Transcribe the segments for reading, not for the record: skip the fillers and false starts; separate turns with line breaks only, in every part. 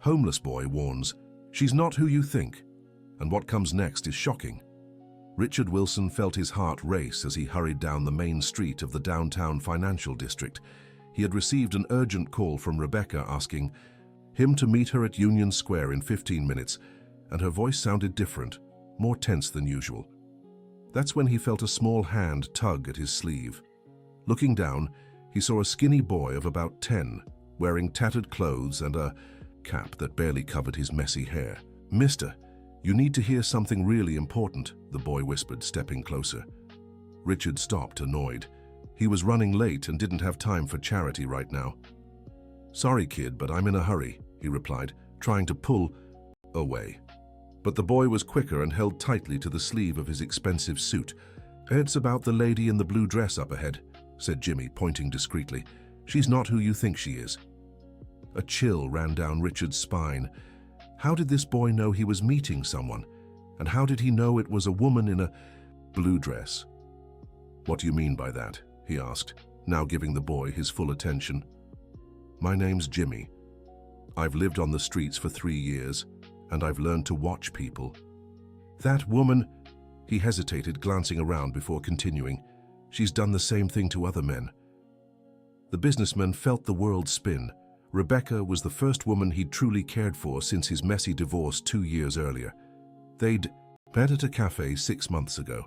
Homeless boy warns, "She's not who you think." And what comes next is shocking. Richard Wilson felt his heart race as he hurried down the main street of the downtown financial district. He had received an urgent call from Rebecca asking him to meet her at Union Square in 15 minutes, and her voice sounded different, more tense than usual. That's when he felt a small hand tug at his sleeve. Looking down, he saw a skinny boy of about 10, wearing tattered clothes and a cap that barely covered his messy hair. "Mister, you need to hear something really important," the boy whispered, stepping closer. Richard stopped, annoyed. He was running late and didn't have time for charity right now. "Sorry, kid, but I'm in a hurry," he replied, trying to pull away. But the boy was quicker and held tightly to the sleeve of his expensive suit. "It's about the lady in the blue dress up ahead," said Jimmy, pointing discreetly. "She's not who you think she is." A chill ran down Richard's spine. How did this boy know he was meeting someone? And how did he know it was a woman in a blue dress? "What do you mean by that?" he asked, now giving the boy his full attention. "My name's Jimmy. I've lived on the streets for 3 years, and I've learned to watch people." "That woman," he hesitated, glancing around before continuing, "she's done the same thing to other men." The businessman felt the world spin. Rebecca was the first woman he'd truly cared for since his messy divorce 2 years earlier. They'd met at a cafe 6 months ago,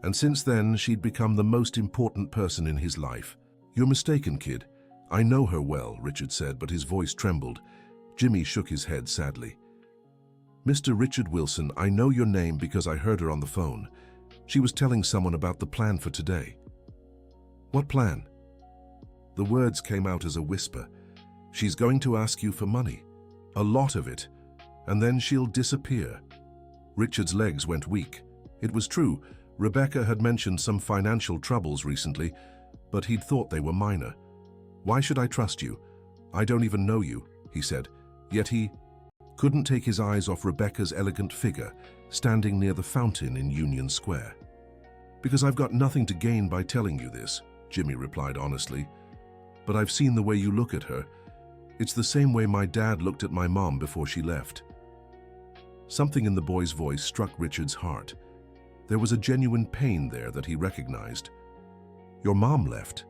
and since then she'd become the most important person in his life. "You're mistaken, kid. I know her well," Richard said, but his voice trembled. Jimmy shook his head sadly. "Mr. Richard Wilson, I know your name because I heard her on the phone. She was telling someone about the plan for today." "What plan?" The words came out as a whisper. "She's going to ask you for money. A lot of it. And then she'll disappear." Richard's legs went weak. It was true. Rebecca had mentioned some financial troubles recently, but he'd thought they were minor. "Why should I trust you? I don't even know you," he said. Yet he couldn't take his eyes off Rebecca's elegant figure, standing near the fountain in Union Square. "Because I've got nothing to gain by telling you this," Jimmy replied honestly. "But I've seen the way you look at her. It's the same way my dad looked at my mom before she left." Something in the boy's voice struck Richard's heart. There was a genuine pain there that he recognized. "Your mom left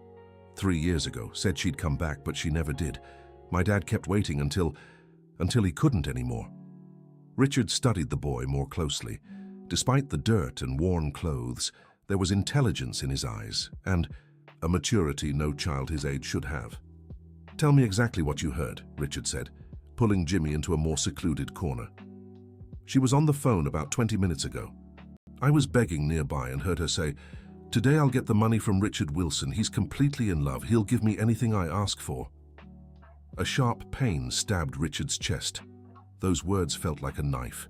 3 years ago, said she'd come back, but she never did. My dad kept waiting until he couldn't anymore." Richard studied the boy more closely. Despite the dirt and worn clothes, there was intelligence in his eyes, and a maturity no child his age should have. "Tell me exactly what you heard," Richard said, pulling Jimmy into a more secluded corner. "She was on the phone about 20 minutes ago. I was begging nearby and heard her say, 'Today I'll get the money from Richard Wilson. He's completely in love. He'll give me anything I ask for.'" A sharp pain stabbed Richard's chest. Those words felt like a knife.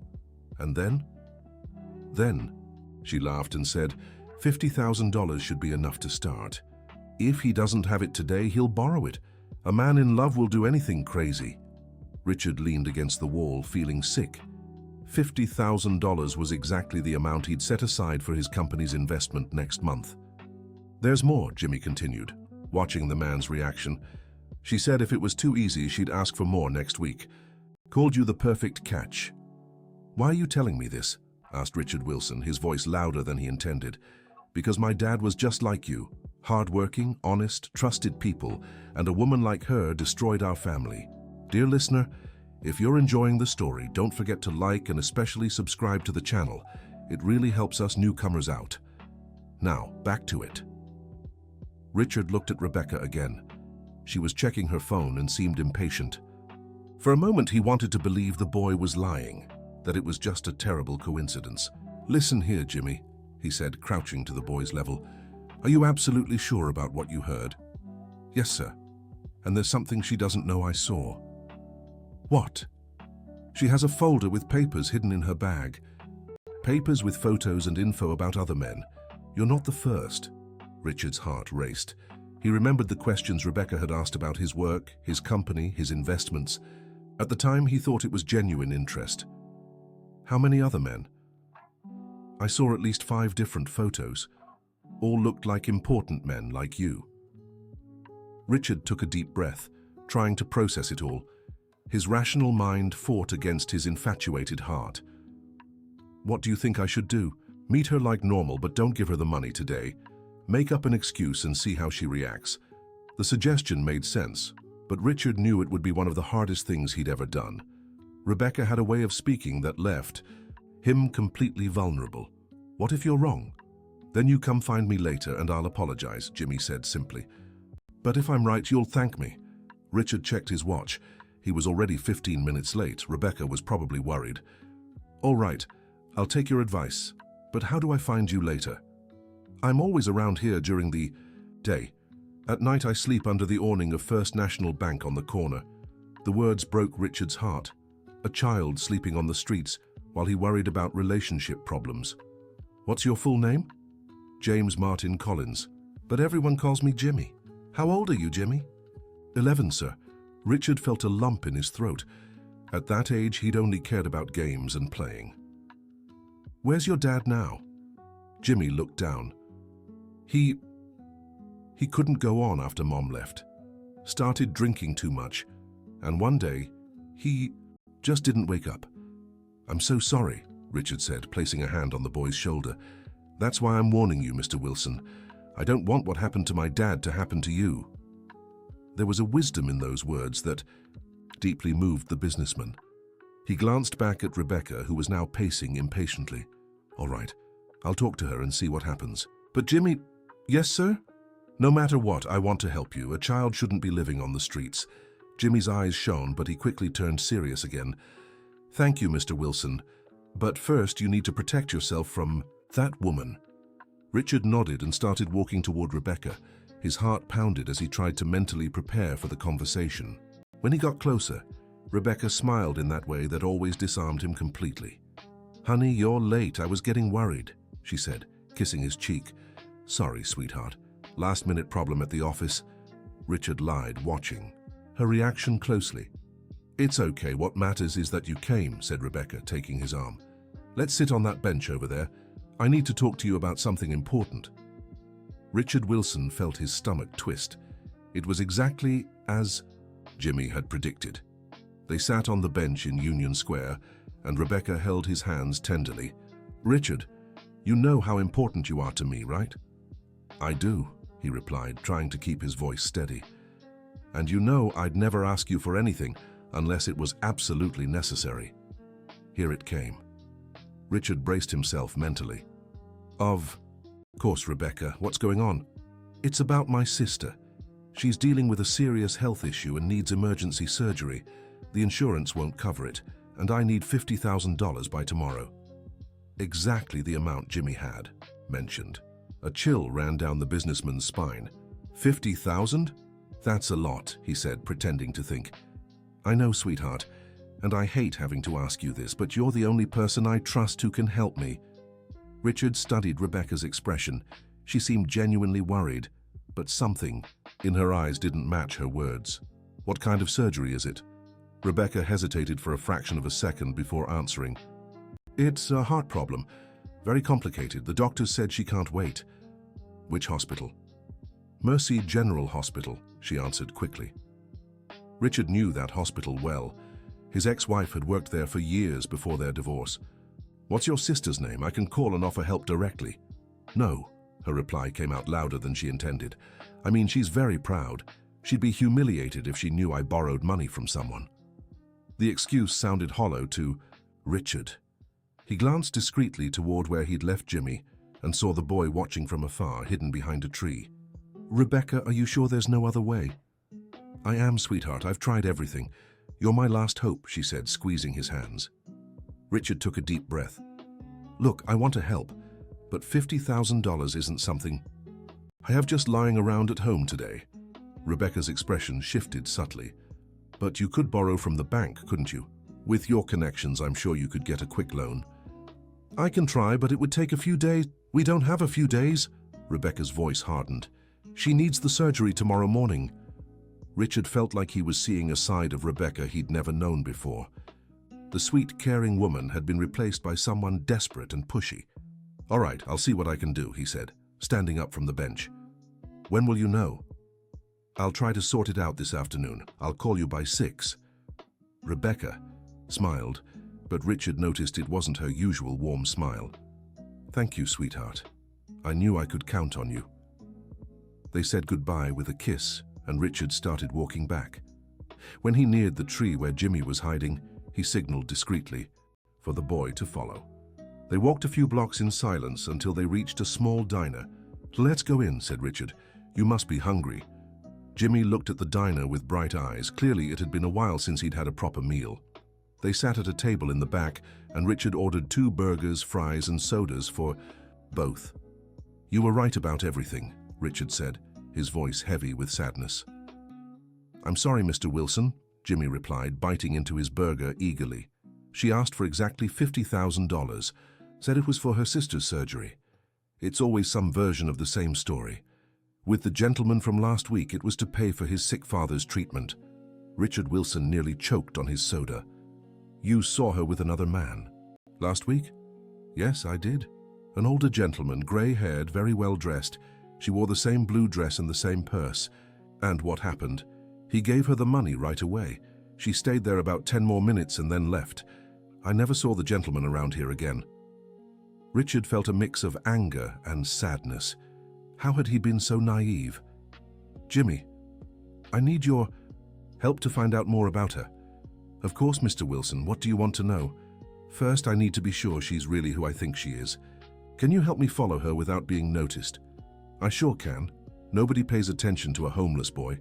"And then?" "Then," she laughed and said, $50,000 should be enough to start. If he doesn't have it today, he'll borrow it. A man in love will do anything crazy." Richard leaned against the wall, feeling sick. $50,000 was exactly the amount he'd set aside for his company's investment next month. "There's more," Jimmy continued, watching the man's reaction. "She said if it was too easy, she'd ask for more next week. Called you the perfect catch." "Why are you telling me this?" asked Richard Wilson, his voice louder than he intended. "Because my dad was just like you. Hard-working, honest, trusted people, and a woman like her destroyed our family. Dear listener, if you're enjoying the story, don't forget to like and especially subscribe to the channel. It really helps us newcomers out. Now, back to it." Richard looked at Rebecca again. She was checking her phone and seemed impatient. For a moment he wanted to believe the boy was lying, that it was just a terrible coincidence. "Listen here, Jimmy," he said, crouching to the boy's level. "Are you absolutely sure about what you heard?" "Yes, sir. And there's something she doesn't know I saw." "What?" "She has a folder with papers hidden in her bag. Papers with photos and info about other men. You're not the first." Richard's heart raced. He remembered the questions Rebecca had asked about his work, his company, his investments. At the time, he thought it was genuine interest. "How many other men?" "I saw at least 5 different photos. All looked like important men like you." Richard took a deep breath, trying to process it all. His rational mind fought against his infatuated heart. What do you think I should do? Meet her like normal, but don't give her the money today. Make up an excuse and see how she reacts. The suggestion made sense, but Richard knew it would be one of the hardest things he'd ever done. Rebecca had a way of speaking that left him completely vulnerable. What if you're wrong? Then you come find me later and I'll apologize, Jimmy said simply. But if I'm right, you'll thank me. Richard checked his watch. He was already 15 minutes late. Rebecca was probably worried. All right, I'll take your advice. But how do I find you later? I'm always around here during the day. At night I sleep under the awning of First National Bank on the corner. The words broke Richard's heart. A child sleeping on the streets while he worried about relationship problems. What's your full name? James Martin Collins. But everyone calls me Jimmy. How old are you, Jimmy? 11, sir. Richard felt a lump in his throat. At that age, he'd only cared about games and playing. Where's your dad now? Jimmy looked down. He couldn't go on after Mom left. Started drinking too much. And one day, he just didn't wake up. I'm so sorry, Richard said, placing a hand on the boy's shoulder. That's why I'm warning you, Mr. Wilson. I don't want what happened to my dad to happen to you. There was a wisdom in those words that deeply moved the businessman. He glanced back at Rebecca, who was now pacing impatiently. All right, I'll talk to her and see what happens. But Jimmy... Yes, sir? No matter what, I want to help you. A child shouldn't be living on the streets. Jimmy's eyes shone, but he quickly turned serious again. Thank you, Mr. Wilson. But first, you need to protect yourself from that woman. Richard nodded and started walking toward Rebecca. His heart pounded as he tried to mentally prepare for the conversation. When he got closer, Rebecca smiled in that way that always disarmed him completely. Honey, you're late. I was getting worried, she said, kissing his cheek. Sorry, sweetheart. Last-minute problem at the office. Richard lied, watching her reaction closely. It's okay. What matters is that you came, said Rebecca, taking his arm. Let's sit on that bench over there. I need to talk to you about something important. Richard Wilson felt his stomach twist. It was exactly as Jimmy had predicted. They sat on the bench in Union Square, and Rebecca held his hands tenderly. Richard, you know how important you are to me, right? I do, he replied, trying to keep his voice steady. And you know I'd never ask you for anything unless it was absolutely necessary. Here it came. Richard braced himself mentally. Of course, Rebecca, what's going on? It's about my sister. She's dealing with a serious health issue and needs emergency surgery. The insurance won't cover it, and I need $50,000 by tomorrow. Exactly the amount Jimmy had mentioned. A chill ran down the businessman's spine. 50,000? That's a lot, he said, pretending to think. I know, sweetheart, and I hate having to ask you this, but you're the only person I trust who can help me. Richard studied Rebecca's expression. She seemed genuinely worried, but something in her eyes didn't match her words. What kind of surgery is it? Rebecca hesitated for a fraction of a second before answering. It's a heart problem. Very complicated. The doctors said she can't wait. Which hospital? Mercy General Hospital, she answered quickly. Richard knew that hospital well. His ex-wife had worked there for years before their divorce. What's your sister's name? I can call and offer help directly. No, her reply came out louder than she intended. I mean, she's very proud. She'd be humiliated if she knew I borrowed money from someone. The excuse sounded hollow to Richard. He glanced discreetly toward where he'd left Jimmy and saw the boy watching from afar, hidden behind a tree. Rebecca, are you sure there's no other way? I am, sweetheart. I've tried everything. You're my last hope, she said, squeezing his hands. Richard took a deep breath. Look, I want to help, but $50,000 isn't something I have just lying around at home today. Rebecca's expression shifted subtly. But you could borrow from the bank, couldn't you? With your connections, I'm sure you could get a quick loan. I can try, but it would take a few days. We don't have a few days. Rebecca's voice hardened. She needs the surgery tomorrow morning. Richard felt like he was seeing a side of Rebecca he'd never known before. The sweet, caring woman had been replaced by someone desperate and pushy. All right, I'll see what I can do, he said, standing up from the bench. When will you know? I'll try to sort it out this afternoon. I'll call you by 6. Rebecca smiled, but Richard noticed it wasn't her usual warm smile. "Thank you, sweetheart. I knew I could count on you." They said goodbye with a kiss, and Richard started walking back. When he neared the tree where Jimmy was hiding, he signaled discreetly for the boy to follow. They walked a few blocks in silence until they reached a small diner. "Let's go in," said Richard. "You must be hungry." Jimmy looked at the diner with bright eyes. Clearly, it had been a while since he'd had a proper meal. They sat at a table in the back, and Richard ordered 2 burgers, fries, and sodas for both. "You were right about everything," Richard said, his voice heavy with sadness. "I'm sorry, Mr. Wilson," Jimmy replied, biting into his burger eagerly. "She asked for exactly $50,000, said it was for her sister's surgery. It's always some version of the same story. With the gentleman from last week, it was to pay for his sick father's treatment." Richard Wilson nearly choked on his soda. "You saw her with another man last week?" "Yes, I did. An older gentleman, grey-haired, very well dressed. She wore the same blue dress and the same purse. And what happened? He gave her the money right away. She stayed there about 10 more minutes and then left. I never saw the gentleman around here again." Richard felt a mix of anger and sadness. How had he been so naive? "Jimmy, I need your help to find out more about her." "Of course, Mr. Wilson. What do you want to know?" "First, I need to be sure she's really who I think she is. Can you help me follow her without being noticed?" "I sure can. Nobody pays attention to a homeless boy."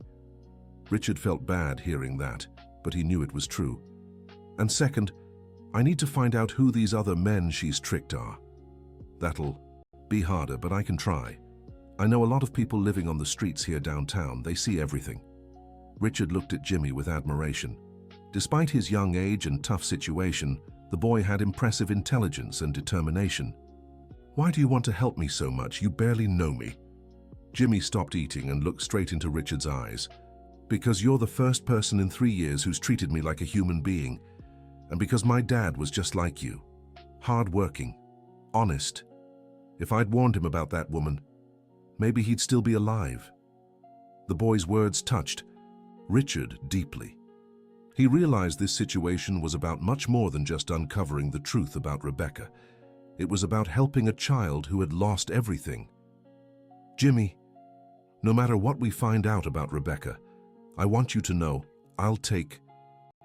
Richard felt bad hearing that, but he knew it was true. "And second, I need to find out who these other men she's tricked are." "That'll be harder, but I can try. I know a lot of people living on the streets here downtown. They see everything." Richard looked at Jimmy with admiration. Despite his young age and tough situation, the boy had impressive intelligence and determination. "Why do you want to help me so much? You barely know me." Jimmy stopped eating and looked straight into Richard's eyes. "Because you're the first person in 3 years who's treated me like a human being. And because my dad was just like you. Hard-working. Honest. If I'd warned him about that woman, maybe he'd still be alive." The boy's words touched Richard deeply. He realized this situation was about much more than just uncovering the truth about Rebecca. It was about helping a child who had lost everything. "Jimmy, no matter what we find out about Rebecca, I want you to know I'll take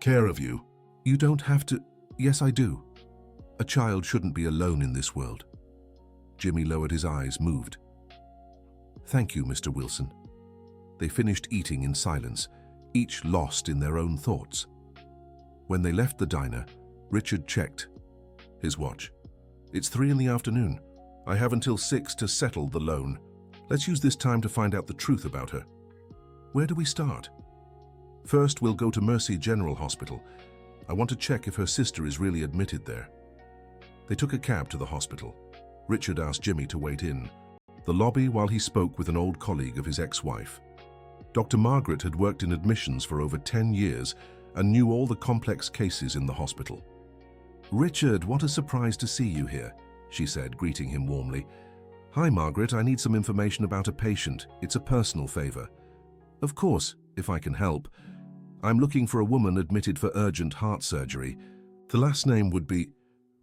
care of you. You don't have to—" "Yes, I do. A child shouldn't be alone in this world." Jimmy lowered his eyes, moved. "Thank you, Mr. Wilson." They finished eating in silence, each lost in their own thoughts. When they left the diner, Richard checked his watch. "It's 3 in the afternoon. I have until 6 to settle the loan. Let's use this time to find out the truth about her." "Where do we start?" "First, we'll go to Mercy General Hospital. I want to check if her sister is really admitted there." They took a cab to the hospital. Richard asked Jimmy to wait in the lobby while he spoke with an old colleague of his ex-wife. Dr. Margaret had worked in admissions for over 10 years and knew all the complex cases in the hospital. "Richard, what a surprise to see you here," she said, greeting him warmly. "Hi, Margaret, I need some information about a patient. It's a personal favor." "Of course, if I can help. I'm looking for a woman admitted for urgent heart surgery. The last name would be—"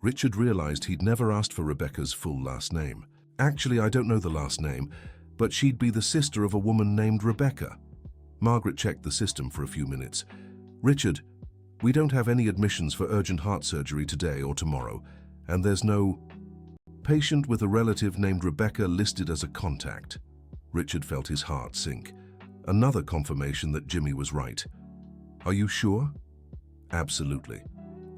Richard realized he'd never asked for Rebecca's full last name. "Actually, I don't know the last name, but she'd be the sister of a woman named Rebecca." Margaret checked the system for a few minutes. "Richard, we don't have any admissions for urgent heart surgery today or tomorrow, and there's no patient with a relative named Rebecca listed as a contact." Richard felt his heart sink. Another confirmation that Jimmy was right. "Are you sure?" "Absolutely.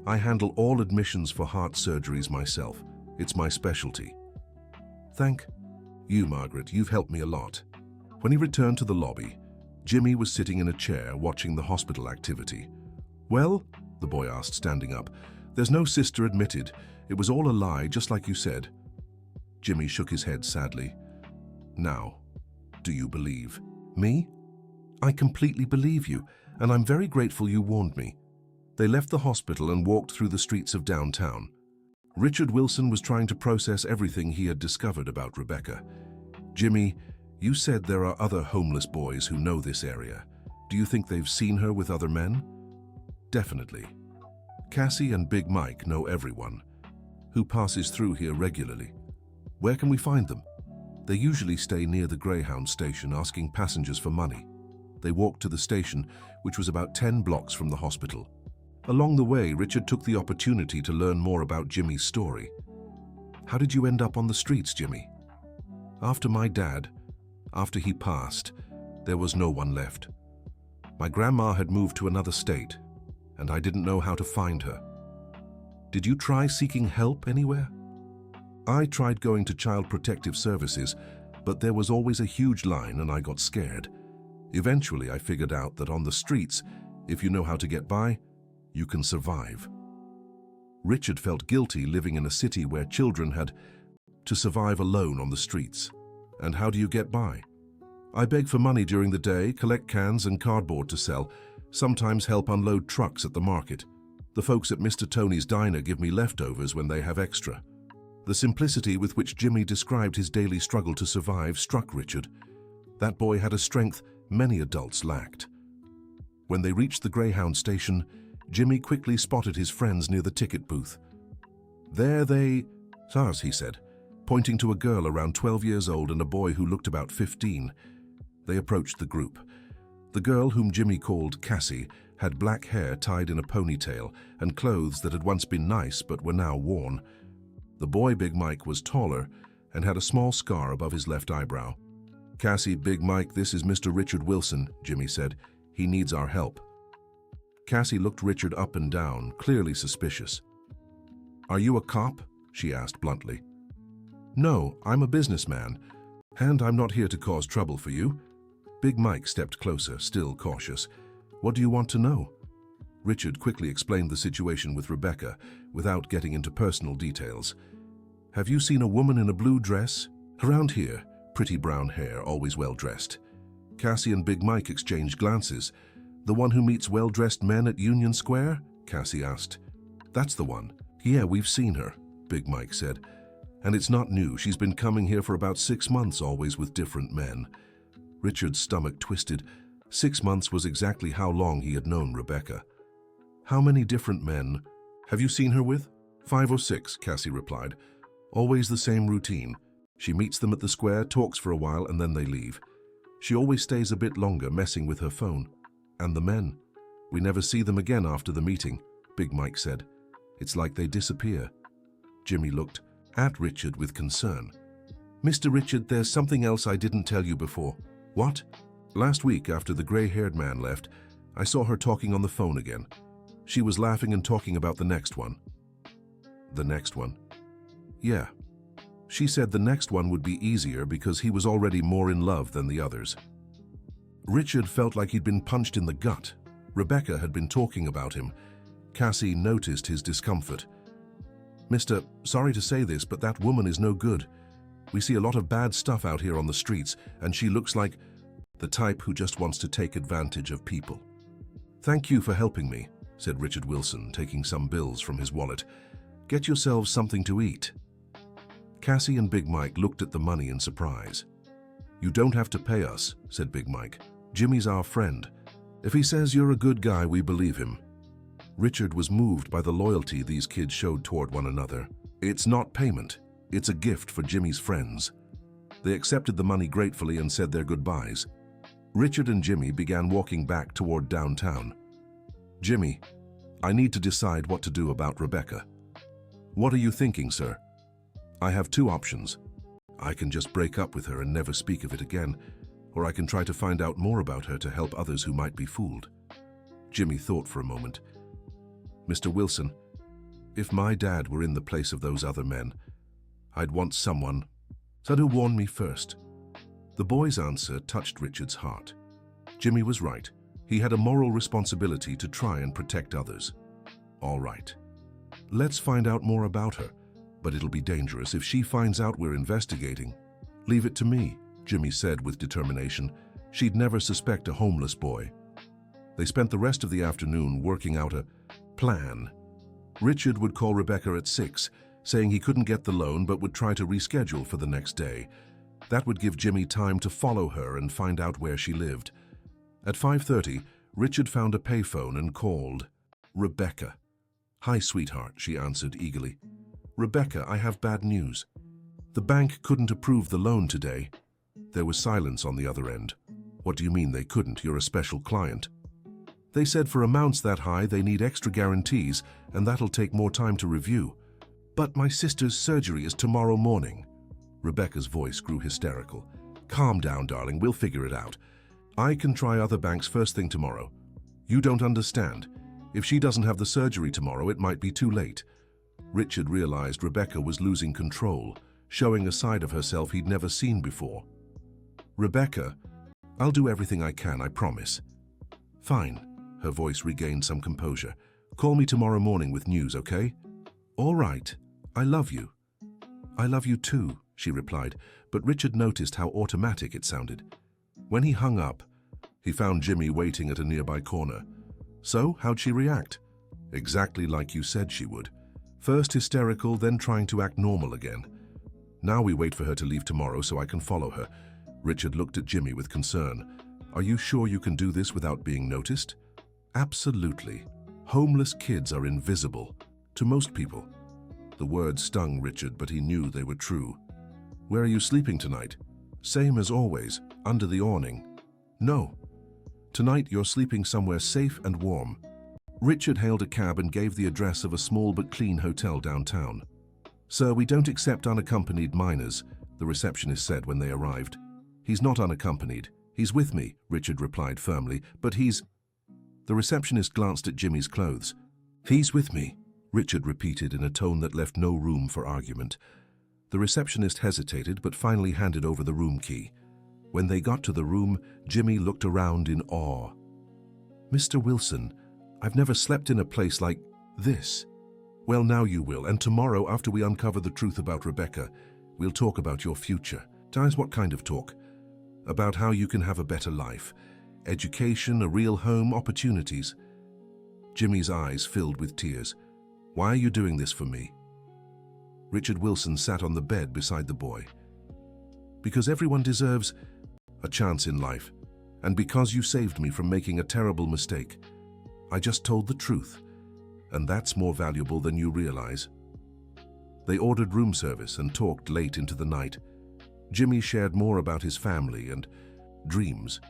I handle all admissions for heart surgeries myself. It's my specialty." "Thank you, Margaret. You've helped me a lot." When he returned to the lobby, Jimmy was sitting in a chair watching the hospital activity. "Well," the boy asked, standing up, "there's no sister admitted. It was all a lie, just like you said." Jimmy shook his head sadly. "Now, do you believe me?" "I completely believe you, and I'm very grateful you warned me." They left the hospital and walked through the streets of downtown. Richard Wilson was trying to process everything he had discovered about Rebecca. "Jimmy, you said there are other homeless boys who know this area. Do you think they've seen her with other men?" Definitely. Cassie and Big Mike know everyone who passes through here regularly. Where can we find them? They usually stay near the Greyhound station asking passengers for money. They walked to the station, which was about 10 blocks from the hospital. Along the way, Richard took the opportunity to learn more about Jimmy's story. How did you end up on the streets, Jimmy? After my dad, after he passed, there was no one left. My grandma had moved to another state, and I didn't know how to find her. Did you try seeking help anywhere? I tried going to Child Protective Services, but there was always a huge line and I got scared. Eventually, I figured out that on the streets, if you know how to get by, you can survive. Richard felt guilty living in a city where children had to survive alone on the streets. And how do you get by? I beg for money during the day, collect cans and cardboard to sell, sometimes help unload trucks at the market. The folks at Mr. Tony's Diner give me leftovers when they have extra. The simplicity with which Jimmy described his daily struggle to survive struck Richard. That boy had a strength many adults lacked. When they reached the Greyhound station, Jimmy quickly spotted his friends near the ticket booth. There they... "Sars," he said, pointing to a girl around 12 years old and a boy who looked about 15. They approached the group. The girl, whom Jimmy called Cassie, had black hair tied in a ponytail and clothes that had once been nice but were now worn. The boy, Big Mike, was taller and had a small scar above his left eyebrow. "Cassie, Big Mike, this is Mr. Richard Wilson," Jimmy said. "He needs our help." Cassie looked Richard up and down, clearly suspicious. "Are you a cop?" she asked bluntly. "No, I'm a businessman, and I'm not here to cause trouble for you." Big Mike stepped closer, still cautious. "What do you want to know?" Richard quickly explained the situation with Rebecca, without getting into personal details. "Have you seen a woman in a blue dress? Around here, pretty brown hair, always well-dressed." Cassie and Big Mike exchanged glances. "The one who meets well-dressed men at Union Square?" Cassie asked. "That's the one. Yeah, we've seen her," Big Mike said. "And it's not new. She's been coming here for about 6 months, always with different men." Richard's stomach twisted. 6 months was exactly how long he had known Rebecca. "How many different men have you seen her with?" 5 or 6, Cassie replied. "Always the same routine. She meets them at the square, talks for a while, and then they leave. She always stays a bit longer, messing with her phone. And the men? We never see them again after the meeting," Big Mike said. "It's like they disappear." Jimmy looked at Richard with concern. "Mr. Richard, there's something else I didn't tell you before." "What?" "Last week, after the gray-haired man left, I saw her talking on the phone again. She was laughing and talking about the next one." "The next one?" "Yeah. She said the next one would be easier because he was already more in love than the others." Richard felt like he'd been punched in the gut. Rebecca had been talking about him. Cassie noticed his discomfort. "Mister, sorry to say this, but that woman is no good. We see a lot of bad stuff out here on the streets, and she looks like the type who just wants to take advantage of people." "Thank you for helping me," said Richard Wilson, taking some bills from his wallet. "Get yourselves something to eat." Cassie and Big Mike looked at the money in surprise. "You don't have to pay us," said Big Mike. "Jimmy's our friend. If he says you're a good guy, we believe him." Richard was moved by the loyalty these kids showed toward one another. "It's not payment. It's a gift for Jimmy's friends." They accepted the money gratefully and said their goodbyes. Richard and Jimmy began walking back toward downtown. "Jimmy, I need to decide what to do about Rebecca." "What are you thinking, sir?" "I have 2 options. I can just break up with her and never speak of it again, or I can try to find out more about her to help others who might be fooled." Jimmy thought for a moment. "Mr. Wilson, if my dad were in the place of those other men, I'd want someone to warn me first." The boy's answer touched Richard's heart. Jimmy was right. He had a moral responsibility to try and protect others. "All right. Let's find out more about her, but it'll be dangerous if she finds out we're investigating." "Leave it to me," Jimmy said with determination. She'd never suspect a homeless boy. They spent the rest of the afternoon working out a plan. Richard would call Rebecca at 6, saying he couldn't get the loan but would try to reschedule for the next day. That would give Jimmy time to follow her and find out where she lived. At 5:30, Richard found a payphone and called. Rebecca. "Hi, sweetheart," she answered eagerly. "Rebecca, I have bad news. The bank couldn't approve the loan today." There was silence on the other end. "What do you mean they couldn't? You're a special client." "They said for amounts that high they need extra guarantees, and that'll take more time to review. But my sister's surgery is tomorrow morning." Rebecca's voice grew hysterical. "Calm down, darling, we'll figure it out. I can try other banks first thing tomorrow. You don't understand. If she doesn't have the surgery tomorrow, it might be too late." Richard realized Rebecca was losing control, showing a side of herself he'd never seen before. "Rebecca, I'll do everything I can, I promise." "Fine." Her voice regained some composure. "Call me tomorrow morning with news, okay?" "All right. I love you." "I love you too," she replied, but Richard noticed how automatic it sounded. When he hung up, he found Jimmy waiting at a nearby corner. "So, how'd she react?" "Exactly like you said she would. First hysterical, then trying to act normal again. Now we wait for her to leave tomorrow so I can follow her." Richard looked at Jimmy with concern. "Are you sure you can do this without being noticed?" "Absolutely. Homeless kids are invisible. To most people." The words stung Richard, but he knew they were true. "Where are you sleeping tonight?" "Same as always, under the awning." "No. Tonight you're sleeping somewhere safe and warm." Richard hailed a cab and gave the address of a small but clean hotel downtown. "Sir, we don't accept unaccompanied minors," the receptionist said when they arrived. "He's not unaccompanied. He's with me," Richard replied firmly, "but he's—" The receptionist glanced at Jimmy's clothes. "He's with me," Richard repeated in a tone that left no room for argument. The receptionist hesitated but finally handed over the room key. When they got to the room, Jimmy looked around in awe. "Mr. Wilson, I've never slept in a place like this." "Well, now you will, and tomorrow, after we uncover the truth about Rebecca, we'll talk about your future." "Guys, what kind of talk?" "About how you can have a better life. Education, a real home, opportunities." Jimmy's eyes filled with tears. "Why are you doing this for me?" Richard Wilson sat on the bed beside the boy. "Because everyone deserves a chance in life, and because you saved me from making a terrible mistake. I just told the truth, and that's more valuable than you realize." They ordered room service and talked late into the night. Jimmy shared more about his family and dreams,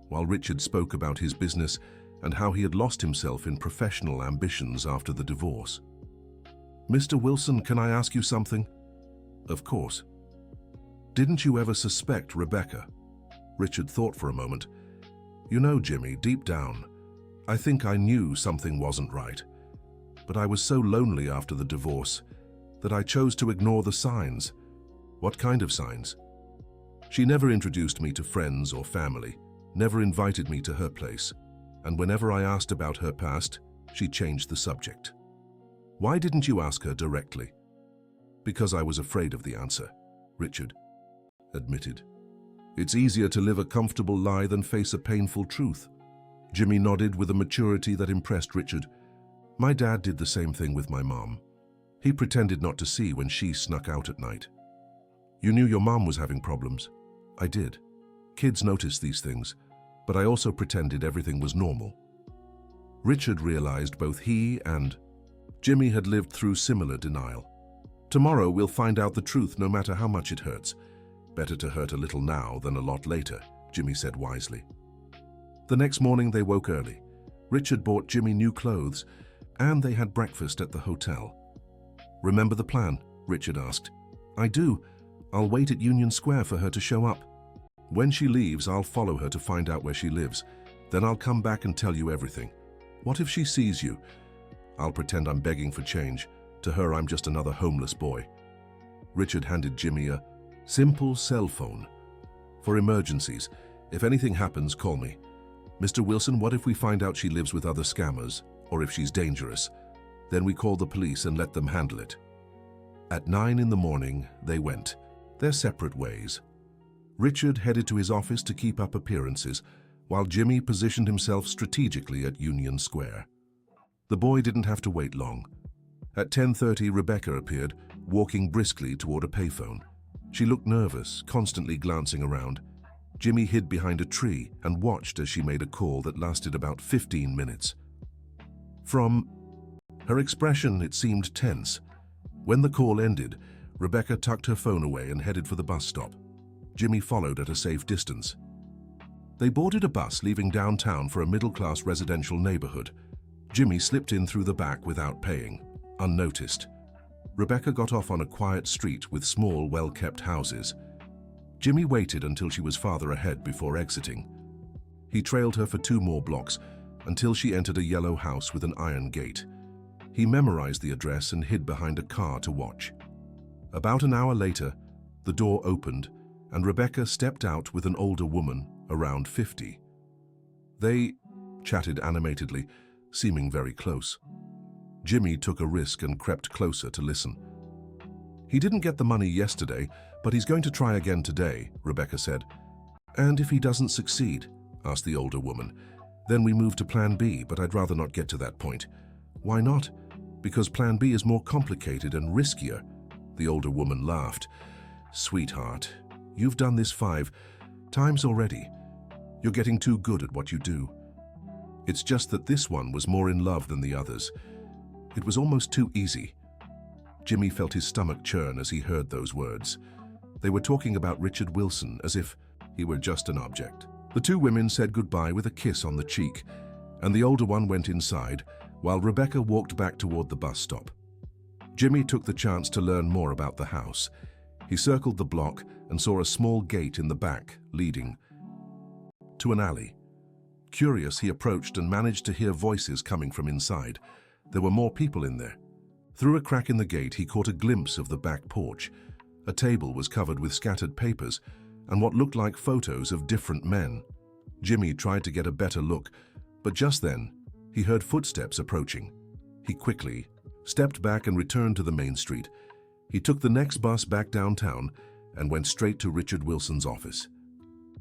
while Richard spoke about his business and how he had lost himself in professional ambitions after the divorce. "Mr. Wilson, can I ask you something?" "Of course." "Didn't you ever suspect Rebecca?" Richard thought for a moment. "You know, Jimmy, deep down, I think I knew something wasn't right. But I was so lonely after the divorce that I chose to ignore the signs." "What kind of signs?" "She never introduced me to friends or family, never invited me to her place, and whenever I asked about her past, she changed the subject." "Why didn't you ask her directly?" "Because I was afraid of the answer," Richard admitted. "It's easier to live a comfortable lie than face a painful truth." Jimmy nodded with a maturity that impressed Richard. "My dad did the same thing with my mom. He pretended not to see when she snuck out at night." "You knew your mom was having problems?" "I did. Kids notice these things, but I also pretended everything was normal." Richard realized both he and Jimmy had lived through similar denial. "Tomorrow we'll find out the truth no matter how much it hurts. Better to hurt a little now than a lot later," Jimmy said wisely. The next morning they woke early. Richard bought Jimmy new clothes, and they had breakfast at the hotel. "Remember the plan?" Richard asked. "I do. I'll wait at Union Square for her to show up. When she leaves, I'll follow her to find out where she lives. Then I'll come back and tell you everything. What if she sees you?" "I'll pretend I'm begging for change. To her, I'm just another homeless boy." Richard handed Jimmy a simple cell phone. "For emergencies. If anything happens, call me. Mr. Wilson, what if we find out she lives with other scammers, or if she's dangerous? Then we call the police and let them handle it." At 9 in the morning, they went their separate ways. Richard headed to his office to keep up appearances, while Jimmy positioned himself strategically at Union Square. The boy didn't have to wait long. At 10:30, Rebecca appeared, walking briskly toward a payphone. She looked nervous, constantly glancing around. Jimmy hid behind a tree and watched as she made a call that lasted about 15 minutes. "From Her expression, it seemed, tense. When the call ended, Rebecca tucked her phone away and headed for the bus stop. Jimmy followed at a safe distance. They boarded a bus leaving downtown for a middle-class residential neighborhood. Jimmy slipped in through the back without paying, unnoticed. Rebecca got off on a quiet street with small, well-kept houses. Jimmy waited until she was farther ahead before exiting. He trailed her for 2 more blocks until she entered a yellow house with an iron gate. He memorized the address and hid behind a car to watch. About an hour later, the door opened and Rebecca stepped out with an older woman, around 50. They chatted animatedly, seeming very close. Jimmy took a risk and crept closer to listen. "He didn't get the money yesterday, but he's going to try again today," Rebecca said. "And if he doesn't succeed?" asked the older woman. "Then we move to Plan B, but I'd rather not get to that point." "Why not?" "Because Plan B is more complicated and riskier." The older woman laughed. "Sweetheart, you've done this 5 times already. You're getting too good at what you do. It's just that this one was more in love than the others. It was almost too easy." Jimmy felt his stomach churn as he heard those words. They were talking about Richard Wilson as if he were just an object. The 2 women said goodbye with a kiss on the cheek, and the older one went inside, while Rebecca walked back toward the bus stop. Jimmy took the chance to learn more about the house. He circled the block and saw a small gate in the back, leading to an alley. Curious, he approached and managed to hear voices coming from inside. There were more people in there. Through a crack in the gate, he caught a glimpse of the back porch. A table was covered with scattered papers and what looked like photos of different men. Jimmy tried to get a better look, but just then, he heard footsteps approaching. He quickly stepped back and returned to the main street. He took the next bus back downtown and went straight to Richard Wilson's office.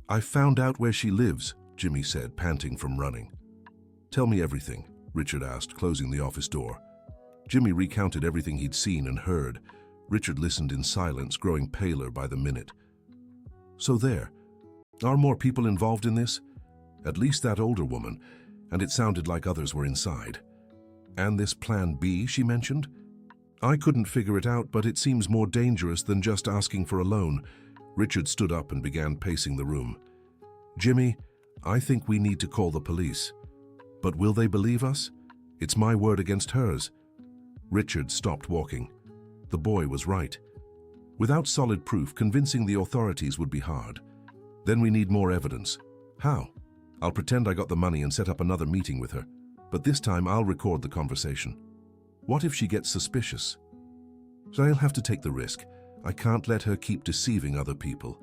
"I found out where she lives," Jimmy said, panting from running. "Tell me everything," Richard asked, closing the office door. Jimmy recounted everything he'd seen and heard. Richard listened in silence, growing paler by the minute. "So there. Are more people involved in this?" "At least that older woman, and it sounded like others were inside." "And this Plan B she mentioned?" "I couldn't figure it out, but it seems more dangerous than just asking for a loan." Richard stood up and began pacing the room. "Jimmy, I think we need to call the police. But will they believe us? It's my word against hers." Richard stopped walking. The boy was right. Without solid proof, convincing the authorities would be hard. "Then we need more evidence." "How?" "I'll pretend I got the money and set up another meeting with her. But this time I'll record the conversation." "What if she gets suspicious?" "So I'll have to take the risk. I can't let her keep deceiving other people."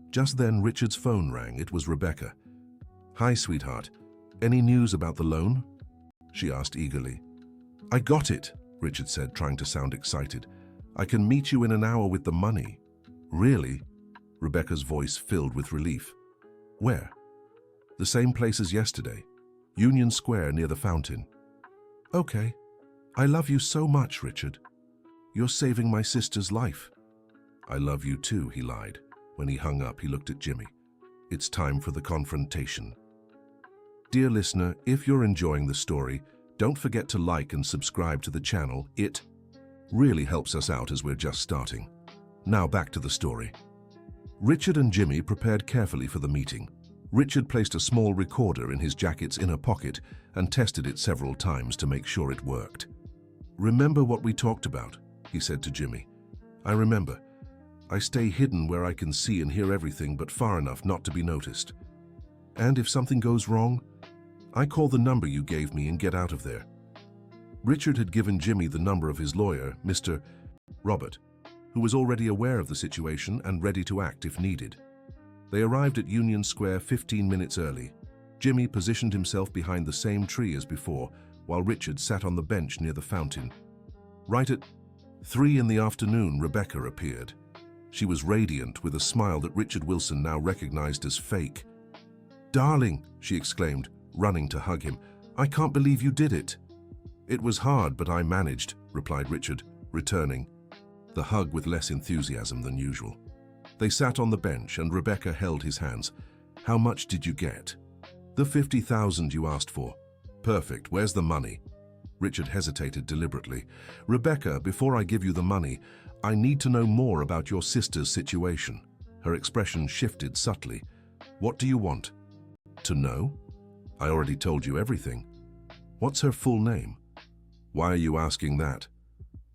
Just then Richard's phone rang. It was Rebecca. "Hi, sweetheart. Any news about the loan?" she asked eagerly. "I got it," Richard said, trying to sound excited. "I can meet you in an hour with the money." "Really?" Rebecca's voice filled with relief. "Where?" "The same place as yesterday. Union Square near the fountain." "Okay. I love you so much, Richard. You're saving my sister's life." "I love you too," he lied. When he hung up, he looked at Jimmy. "It's time for the confrontation." Dear listener, if you're enjoying the story, don't forget to like and subscribe to the channel. It really helps us out as we're just starting. Now back to the story. Richard and Jimmy prepared carefully for the meeting. Richard placed a small recorder in his jacket's inner pocket and tested it several times to make sure it worked. "Remember what we talked about?" he said to Jimmy. "I remember. I stay hidden where I can see and hear everything, but far enough not to be noticed. And if something goes wrong, I call the number you gave me and get out of there." Richard had given Jimmy the number of his lawyer, Mr. Robert, who was already aware of the situation and ready to act if needed. They arrived at Union Square 15 minutes early. Jimmy positioned himself behind the same tree as before, while Richard sat on the bench near the fountain. Right at 3 in the afternoon, Rebecca appeared. She was radiant, with a smile that Richard Wilson now recognized as fake. "Darling," she exclaimed, running to hug him. "I can't believe you did it." "It was hard, but I managed," replied Richard, returning the hug with less enthusiasm than usual. They sat on the bench and Rebecca held his hands. "How much did you get?" "The 50,000 you asked for." "Perfect. Where's the money?" Richard hesitated deliberately. Rebecca, before I give you the money, I need to know more about your sister's situation. Her expression shifted subtly. What do you want? To know? I already told you everything. What's her full name? Why are you asking that?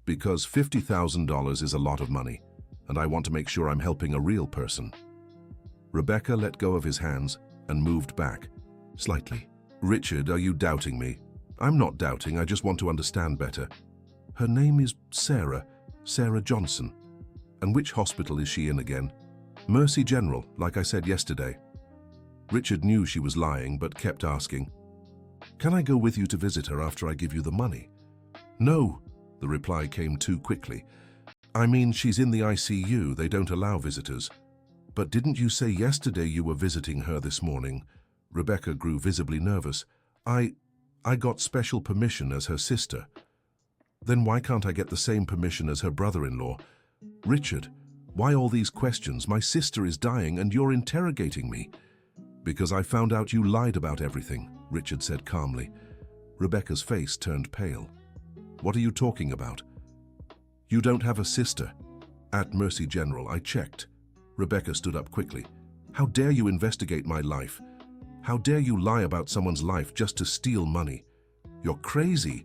Because $50,000 is a lot of money, and I want to make sure I'm helping a real person. Rebecca let go of his hands and moved back, slightly. Richard, are you doubting me? I'm not doubting, I just want to understand better. Her name is Sarah Johnson. And which hospital is she in again? Mercy General, like I said yesterday. Richard knew she was lying, but kept asking. Can I go with you to visit her after I give you the money? No, the reply came too quickly. I mean, she's in the ICU, they don't allow visitors. But didn't you say yesterday you were visiting her this morning? Rebecca grew visibly nervous. I got special permission as her sister. Then why can't I get the same permission as her brother-in-law? Richard, why all these questions? My sister is dying and you're interrogating me. Because I found out you lied about everything, Richard said calmly. Rebecca's face turned pale. What are you talking about? You don't have a sister. At Mercy General, I checked. Rebecca stood up quickly. How dare you investigate my life? How dare you lie about someone's life just to steal money? You're crazy.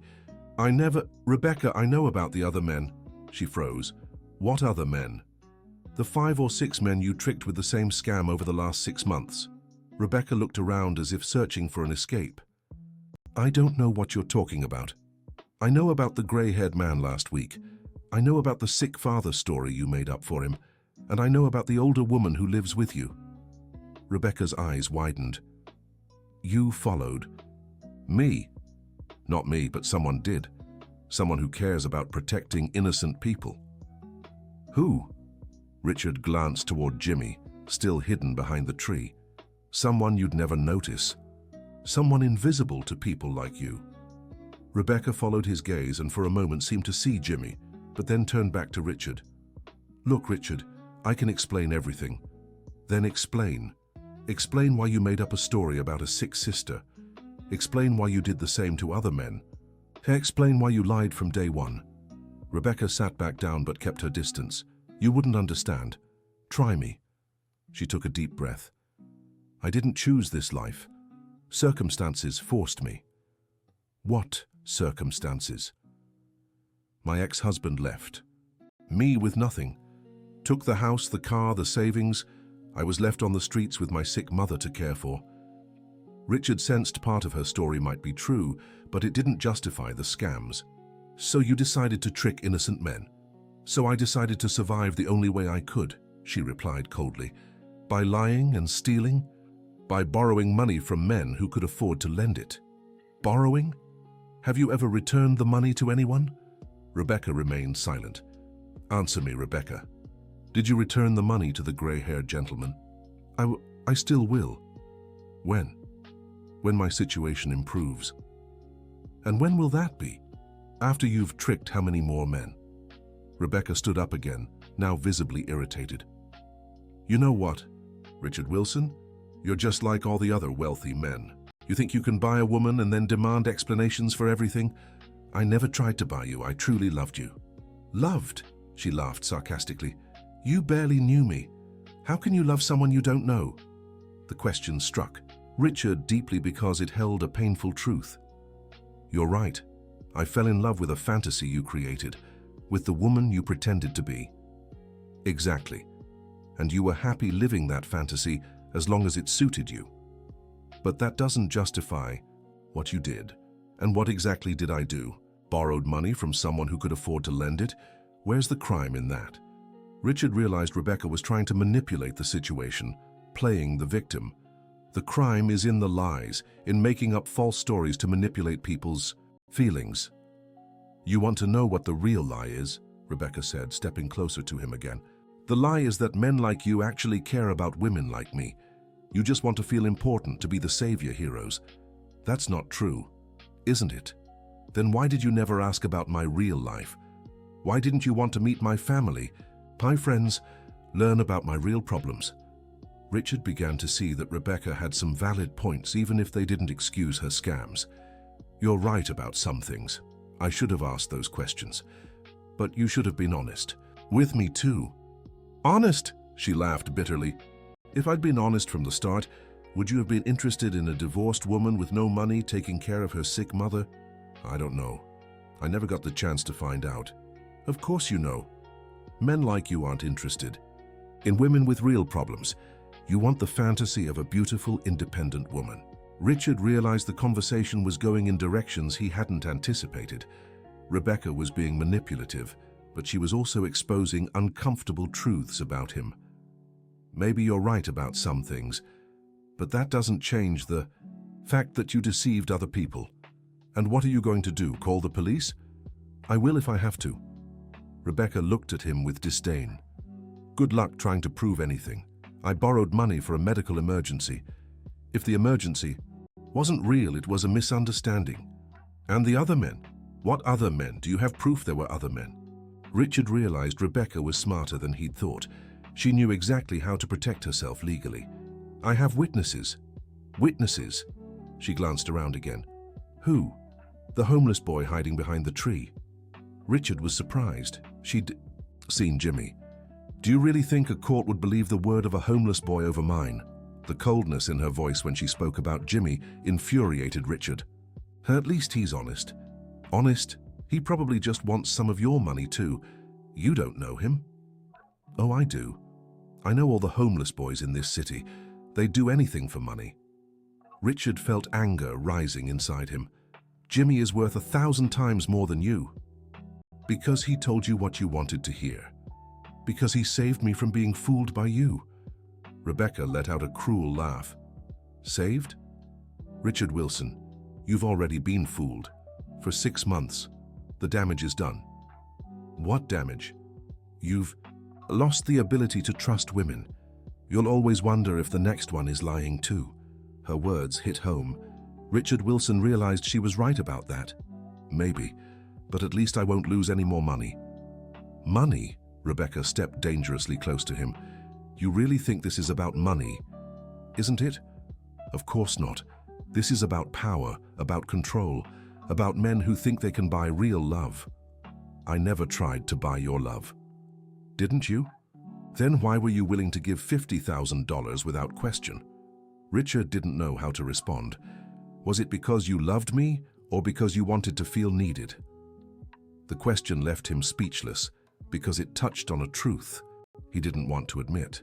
Rebecca, I know about the other men. She froze. What other men? The 5 or 6 men you tricked with the same scam over the last 6 months. Rebecca looked around as if searching for an escape. I don't know what you're talking about. I know about the grey-haired man last week. I know about the sick father story you made up for him. And I know about the older woman who lives with you. Rebecca's eyes widened. You followed. Me? Not me, but someone did. Someone who cares about protecting innocent people. Who? Richard glanced toward Jimmy, still hidden behind the tree. Someone you'd never notice. Someone invisible to people like you. Rebecca followed his gaze and for a moment seemed to see Jimmy, but then turned back to Richard. Look, Richard, I can explain everything. Then explain. Explain why you made up a story about a sick sister. Explain why you did the same to other men. Explain why you lied from day one. Rebecca sat back down but kept her distance. You wouldn't understand. Try me. She took a deep breath. I didn't choose this life. Circumstances forced me. What circumstances? My ex-husband left. Me with nothing. Took the house, the car, the savings. I was left on the streets with my sick mother to care for. Richard sensed part of her story might be true, but it didn't justify the scams. So you decided to trick innocent men. So I decided to survive the only way I could, she replied coldly. By lying and stealing? By borrowing money from men who could afford to lend it. Borrowing? Have you ever returned the money to anyone? Rebecca remained silent. Answer me, Rebecca. Did you return the money to the grey-haired gentleman? I still will. When? When my situation improves. And when will that be? After you've tricked how many more men? Rebecca stood up again, now visibly irritated. You know what, Richard Wilson? You're just like all the other wealthy men. You think you can buy a woman and then demand explanations for everything? I never tried to buy you. I truly loved you. Loved? She laughed sarcastically. You barely knew me. How can you love someone you don't know? The question struck Richard deeply because it held a painful truth. You're right. I fell in love with a fantasy you created, with the woman you pretended to be. Exactly. And you were happy living that fantasy as long as it suited you. But that doesn't justify what you did. And what exactly did I do? Borrowed money from someone who could afford to lend it? Where's the crime in that? Richard realized Rebecca was trying to manipulate the situation, playing the victim. The crime is in the lies, in making up false stories to manipulate people's feelings. You want to know what the real lie is? Rebecca said, stepping closer to him again. The lie is that men like you actually care about women like me. You just want to feel important, to be the savior heroes. That's not true, isn't it? Then why did you never ask about my real life? Why didn't you want to meet my family, my friends, learn about my real problems? Richard began to see that Rebecca had some valid points, even if they didn't excuse her scams. You're right about some things. I should have asked those questions. But you should have been honest. With me too. Honest? She laughed bitterly. If I'd been honest from the start, would you have been interested in a divorced woman with no money taking care of her sick mother? I don't know. I never got the chance to find out. Of course you know. Men like you aren't interested in women with real problems. You want the fantasy of a beautiful, independent woman. Richard realized the conversation was going in directions he hadn't anticipated. Rebecca was being manipulative, but she was also exposing uncomfortable truths about him. Maybe you're right about some things, but that doesn't change the fact that you deceived other people. And what are you going to do, call the police? I will if I have to. Rebecca looked at him with disdain. Good luck trying to prove anything. I borrowed money for a medical emergency. If the emergency wasn't real, it was a misunderstanding. And the other men? What other men? Do you have proof there were other men? Richard realized Rebecca was smarter than he'd thought. She knew exactly how to protect herself legally. I have witnesses. Witnesses? She glanced around again. Who? The homeless boy hiding behind the tree. Richard was surprised. She'd seen Jimmy. Do you really think a court would believe the word of a homeless boy over mine? The coldness in her voice when she spoke about Jimmy infuriated Richard. At least he's honest. Honest? He probably just wants some of your money too. You don't know him. Oh, I do. I know all the homeless boys in this city. They'd do anything for money. Richard felt anger rising inside him. Jimmy is worth 1,000 times more than you. Because he told you what you wanted to hear. Because he saved me from being fooled by you. Rebecca let out a cruel laugh. Saved? Richard Wilson, you've already been fooled. For 6 months. The damage is done. What damage? You've lost the ability to trust women. You'll always wonder if the next one is lying too. Her words hit home. Richard Wilson realized she was right about that. Maybe, but at least I won't lose any more money. Money? Rebecca stepped dangerously close to him. You really think this is about money? Isn't it? Of course not. This is about power, about control, about men who think they can buy real love. I never tried to buy your love. Didn't you? Then why were you willing to give $50,000 without question? Richard didn't know how to respond. Was it because you loved me or because you wanted to feel needed? The question left him speechless because it touched on a truth he didn't want to admit.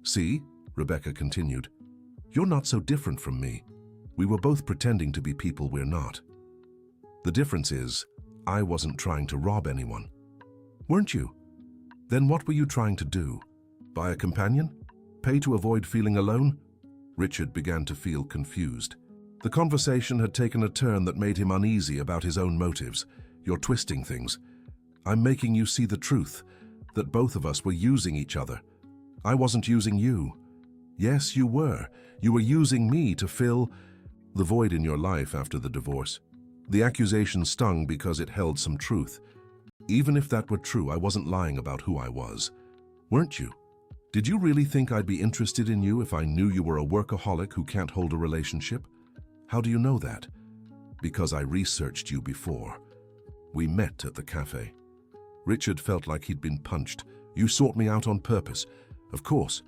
See, Rebecca continued, you're not so different from me. We were both pretending to be people we're not. The difference is, I wasn't trying to rob anyone. Weren't you? Then what were you trying to do? Buy a companion? Pay to avoid feeling alone? Richard began to feel confused. The conversation had taken a turn that made him uneasy about his own motives. You're twisting things. I'm making you see the truth, that both of us were using each other. I wasn't using you. Yes, you were. You were using me to fill the void in your life after the divorce. The accusation stung because it held some truth. Even if that were true, I wasn't lying about who I was. Weren't you? Did you really think I'd be interested in you if I knew you were a workaholic who can't hold a relationship? How do you know that? Because I researched you before. We met at the cafe. Richard felt like he'd been punched. You sought me out on purpose. Of course.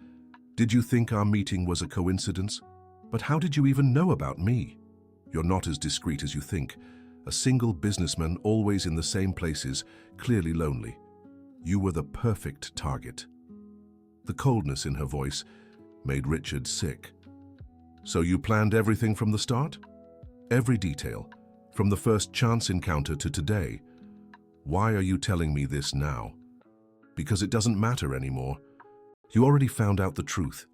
Did you think our meeting was a coincidence? But how did you even know about me? You're not as discreet as you think. A single businessman, always in the same places, clearly lonely. You were the perfect target. The coldness in her voice made Richard sick. So you planned everything from the start? Every detail, from the first chance encounter to today. Why are you telling me this now? Because it doesn't matter anymore. You already found out the truth.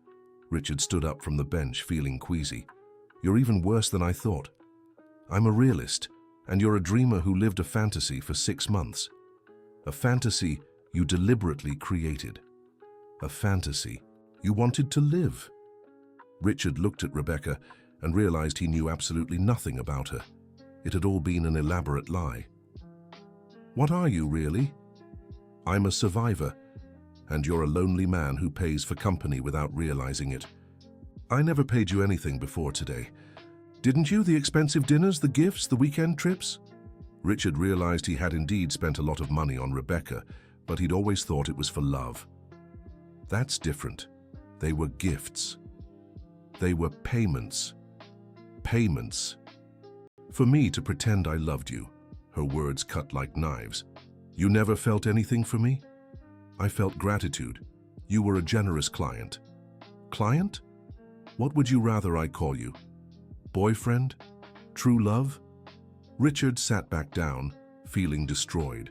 Richard stood up from the bench, feeling queasy. You're even worse than I thought. I'm a realist, and you're a dreamer who lived a fantasy for 6 months. A fantasy you deliberately created. A fantasy you wanted to live. Richard looked at Rebecca and realized he knew absolutely nothing about her. It had all been an elaborate lie. What are you, really? I'm a survivor, and you're a lonely man who pays for company without realizing it. I never paid you anything before today. Didn't you? The expensive dinners, the gifts, the weekend trips? Richard realized he had indeed spent a lot of money on Rebecca, but he'd always thought it was for love. That's different. They were gifts. They were payments. Payments. For me to pretend I loved you. Her words cut like knives. You never felt anything for me? I felt gratitude. You were a generous client. Client? What would you rather I call you? Boyfriend? True love? Richard sat back down, feeling destroyed.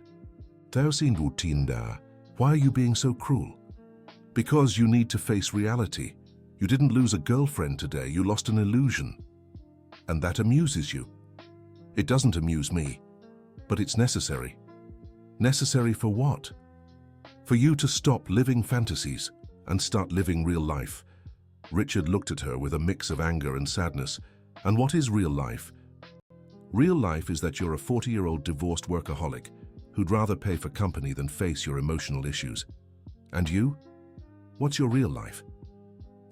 Why are you being so cruel? Because you need to face reality. You didn't lose a girlfriend today, you lost an illusion. And that amuses you. It doesn't amuse me, but it's necessary. Necessary for what? For you to stop living fantasies and start living real life. Richard looked at her with a mix of anger and sadness. And what is real life? Real life is that you're a 40-year-old divorced workaholic who'd rather pay for company than face your emotional issues. And you? What's your real life?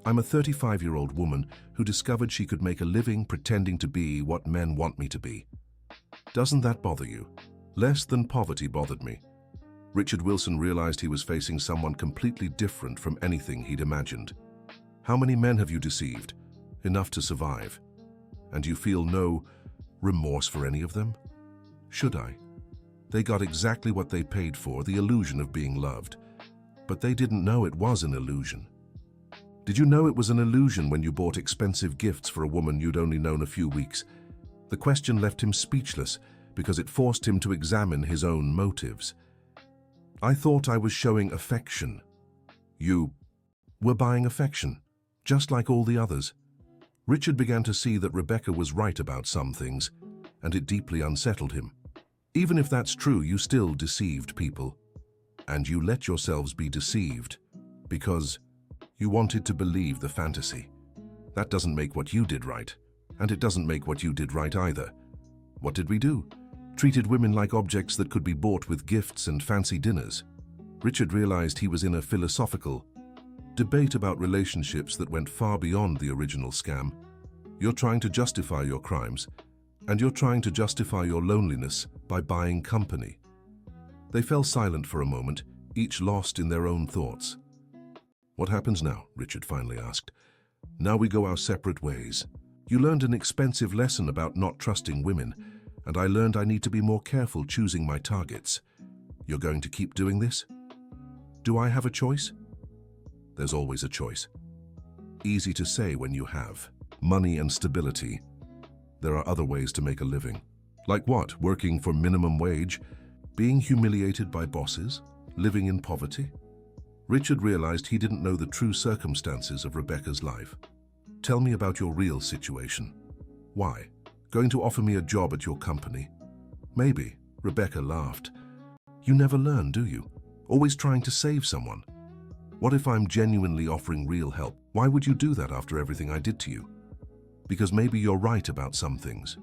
I'm a 35-year-old woman who discovered she could make a living pretending to be what men want me to be. Doesn't that bother you? Less than poverty bothered me. Richard Wilson realized he was facing someone completely different from anything he'd imagined. How many men have you deceived? Enough to survive. And you feel no remorse for any of them? Should I? They got exactly what they paid for, the illusion of being loved. But they didn't know it was an illusion. Did you know it was an illusion when you bought expensive gifts for a woman you'd only known a few weeks? The question left him speechless because it forced him to examine his own motives. I thought I was showing affection. You were buying affection, just like all the others. Richard began to see that Rebecca was right about some things, and it deeply unsettled him. Even if that's true, you still deceived people. And you let yourselves be deceived because you wanted to believe the fantasy. That doesn't make what you did right, and it doesn't make what you did right either. What did we do? Treated women like objects that could be bought with gifts and fancy dinners. Richard realized he was in a philosophical debate about relationships that went far beyond the original scam. You're trying to justify your crimes, and you're trying to justify your loneliness by buying company. They fell silent for a moment, each lost in their own thoughts. What happens now? Richard finally asked. Now we go our separate ways. You learned an expensive lesson about not trusting women, and I learned I need to be more careful choosing my targets. You're going to keep doing this? Do I have a choice? There's always a choice. Easy to say when you have money and stability. There are other ways to make a living. Like what? Working for minimum wage? Being humiliated by bosses? Living in poverty? Richard realized he didn't know the true circumstances of Rebecca's life. Tell me about your real situation. Why? Going to offer me a job at your company? Maybe. Rebecca laughed. You never learn, do you? Always trying to save someone. What if I'm genuinely offering real help? Why would you do that after everything I did to you? Because maybe you're right about some things.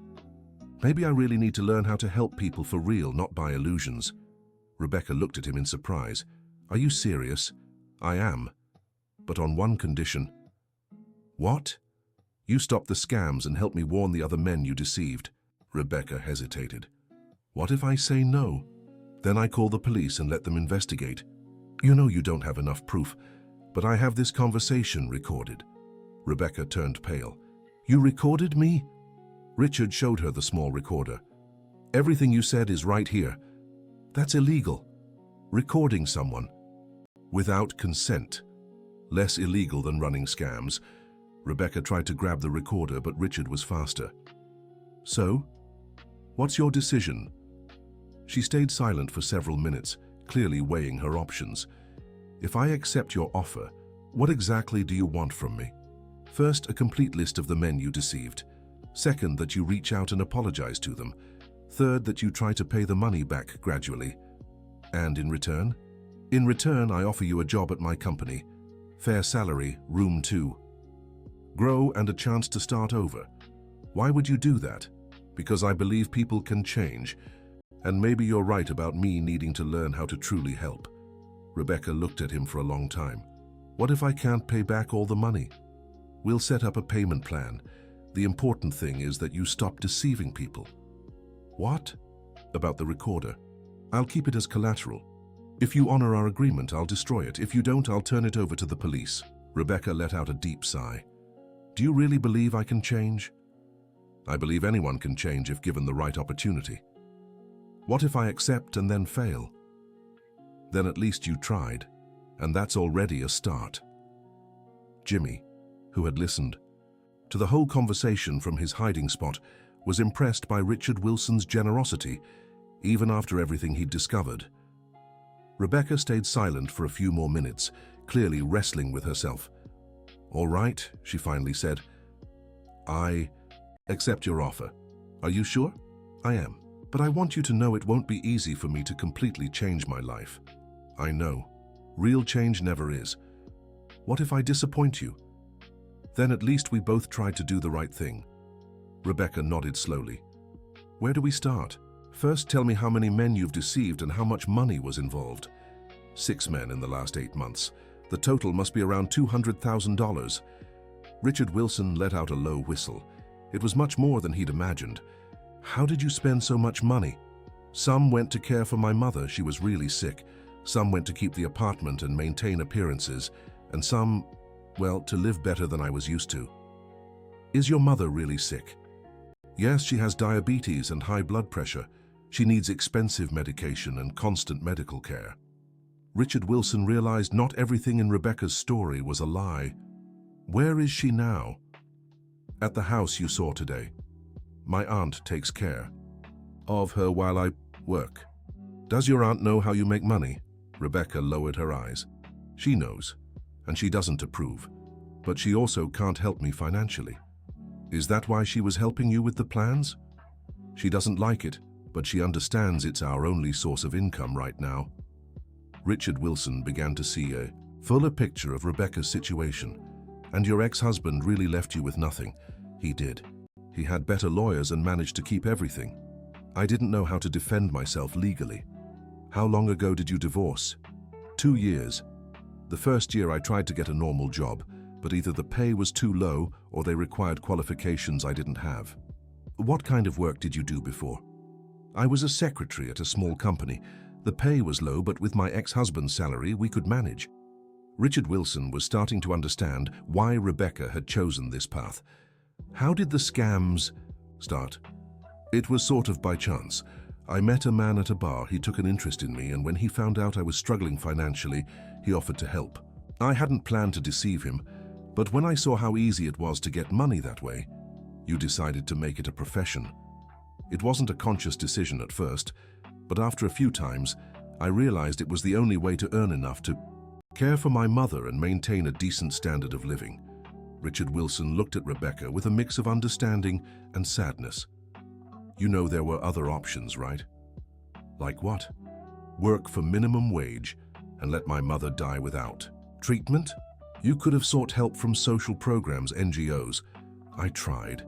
Maybe I really need to learn how to help people for real, not by illusions. Rebecca looked at him in surprise. Are you serious? I am. But on one condition. What? You stop the scams and help me warn the other men you deceived. Rebecca hesitated. What if I say no? Then I call the police and let them investigate. You know you don't have enough proof, but I have this conversation recorded. Rebecca turned pale. You recorded me? Richard showed her the small recorder. Everything you said is right here. That's illegal. Recording someone without consent. Less illegal than running scams. Rebecca tried to grab the recorder, but Richard was faster. So, what's your decision? She stayed silent for several minutes, clearly weighing her options. If I accept your offer, what exactly do you want from me? First, a complete list of the men you deceived. Second, that you reach out and apologize to them. Third, that you try to pay the money back gradually. And in return? In return, I offer you a job at my company. Fair salary, room 2. Grow and a chance to start over. Why would you do that? Because I believe people can change. And maybe you're right about me needing to learn how to truly help. Rebecca looked at him for a long time. What if I can't pay back all the money? We'll set up a payment plan. The important thing is that you stop deceiving people. What? About the recorder. I'll keep it as collateral. If you honor our agreement, I'll destroy it. If you don't, I'll turn it over to the police. Rebecca let out a deep sigh. Do you really believe I can change? I believe anyone can change if given the right opportunity. What if I accept and then fail? Then at least you tried, and that's already a start. Jimmy, who had listened to the whole conversation from his hiding spot, was impressed by Richard Wilson's generosity, even after everything he'd discovered. Rebecca stayed silent for a few more minutes, clearly wrestling with herself. All right, she finally said. I accept your offer. Are you sure? I am. But I want you to know it won't be easy for me to completely change my life. I know. Real change never is. What if I disappoint you? Then at least we both tried to do the right thing. Rebecca nodded slowly. Where do we start? First, tell me how many men you've deceived and how much money was involved. 6 men in the last 8 months. The total must be around $200,000. Richard Wilson let out a low whistle. It was much more than he'd imagined. How did you spend so much money? Some went to care for my mother, she was really sick. Some went to keep the apartment and maintain appearances. And some, well, to live better than I was used to. Is your mother really sick? Yes, she has diabetes and high blood pressure. She needs expensive medication and constant medical care. Richard Wilson realized not everything in Rebecca's story was a lie. Where is she now? At the house you saw today. My aunt takes care of her while I work. Does your aunt know how you make money? Rebecca lowered her eyes. She knows, and she doesn't approve, but she also can't help me financially. Is that why she was helping you with the plans? She doesn't like it, but she understands it's our only source of income right now. Richard Wilson began to see a fuller picture of Rebecca's situation. And your ex-husband really left you with nothing. He did. He had better lawyers and managed to keep everything. I didn't know how to defend myself legally. How long ago did you divorce? 2 years. The first year I tried to get a normal job, but either the pay was too low or they required qualifications I didn't have. What kind of work did you do before? I was a secretary at a small company. The pay was low, but with my ex-husband's salary, we could manage. Richard Wilson was starting to understand why Rebecca had chosen this path. How did the scams start? It was sort of by chance. I met a man at a bar, he took an interest in me, and when he found out I was struggling financially, he offered to help. I hadn't planned to deceive him, but when I saw how easy it was to get money that way, you decided to make it a profession. It wasn't a conscious decision at first, but after a few times, I realized it was the only way to earn enough to care for my mother and maintain a decent standard of living. Richard Wilson looked at Rebecca with a mix of understanding and sadness. You know there were other options, right? Like what? Work for minimum wage and let my mother die without treatment? You could have sought help from social programs, NGOs. I tried.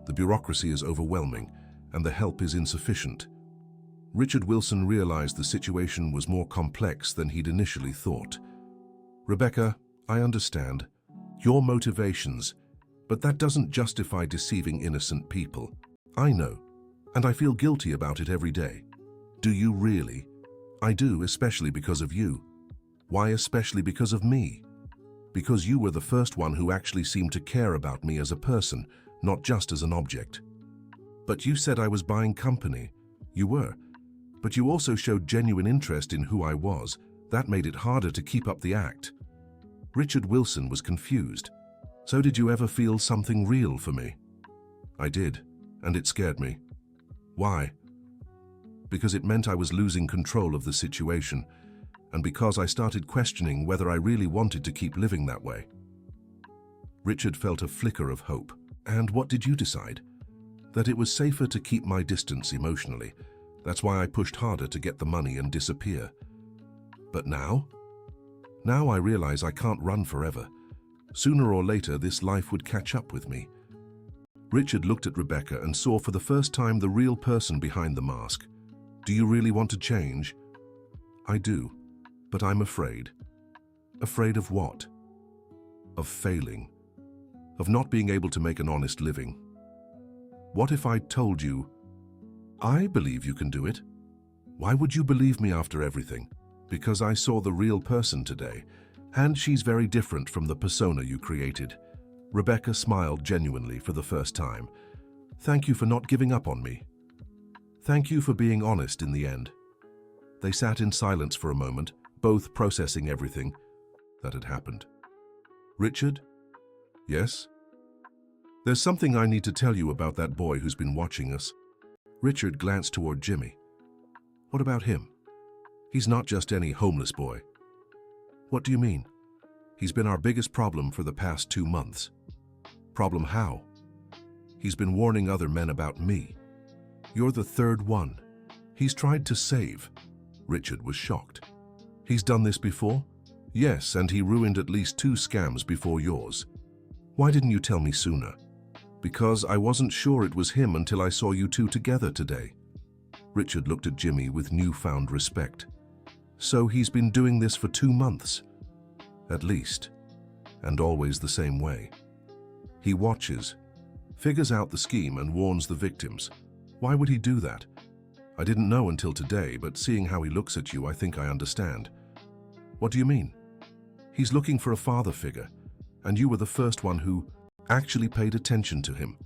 The bureaucracy is overwhelming and the help is insufficient. Richard Wilson realized the situation was more complex than he'd initially thought. Rebecca, I understand your motivations, but that doesn't justify deceiving innocent people. I know, and I feel guilty about it every day. Do you really? I do, especially because of you. Why especially because of me? Because you were the first one who actually seemed to care about me as a person, not just as an object. But you said I was buying company. You were. But you also showed genuine interest in who I was. That made it harder to keep up the act. Richard Wilson was confused. So did you ever feel something real for me? I did, and it scared me. Why? Because it meant I was losing control of the situation, and because I started questioning whether I really wanted to keep living that way. Richard felt a flicker of hope. And what did you decide? That it was safer to keep my distance emotionally. That's why I pushed harder to get the money and disappear. But now? Now I realize I can't run forever. Sooner or later, this life would catch up with me. Richard looked at Rebecca and saw for the first time the real person behind the mask. Do you really want to change? I do, but I'm afraid. Afraid of what? Of failing. Of not being able to make an honest living. What if I told you I believe you can do it. Why would you believe me after everything? Because I saw the real person today, and she's very different from the persona you created. Rebecca smiled genuinely for the first time. Thank you for not giving up on me. Thank you for being honest in the end. They sat in silence for a moment, both processing everything that had happened. Richard? Yes? There's something I need to tell you about that boy who's been watching us. Richard glanced toward Jimmy. What about him? He's not just any homeless boy. What do you mean? He's been our biggest problem for the past 2 months. Problem how? He's been warning other men about me. You're the third one. He's tried to save. Richard was shocked. He's done this before? Yes, and he ruined at least 2 scams before yours. Why didn't you tell me sooner? Because I wasn't sure it was him until I saw you two together today. Richard looked at Jimmy with newfound respect. So he's been doing this for 2 months? At least. And always the same way. He watches, figures out the scheme and warns the victims. Why would he do that? I didn't know until today, but seeing how he looks at you, I think I understand. What do you mean? He's looking for a father figure, and you were the first one who actually paid attention to him.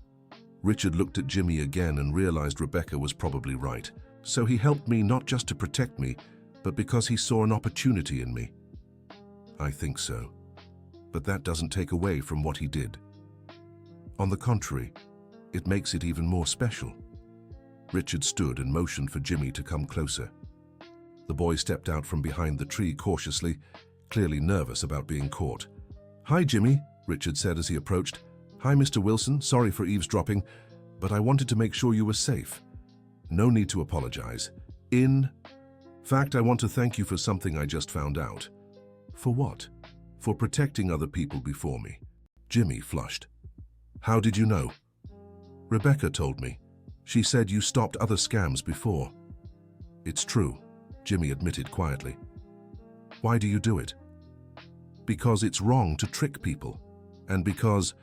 Richard looked at Jimmy again and realized Rebecca was probably right. So he helped me not just to protect me, but because he saw an opportunity in me. I think so. But that doesn't take away from what he did. On the contrary, it makes it even more special. Richard stood and motioned for Jimmy to come closer. The boy stepped out from behind the tree cautiously, clearly nervous about being caught. Hi, Jimmy, Richard said as he approached. Hi, Mr. Wilson, sorry for eavesdropping, but I wanted to make sure you were safe. No need to apologize. In fact, I want to thank you for something I just found out. For what? For protecting other people before me. Jimmy flushed. How did you know? Rebecca told me. She said you stopped other scams before. It's true, Jimmy admitted quietly. Why do you do it? Because it's wrong to trick people, and because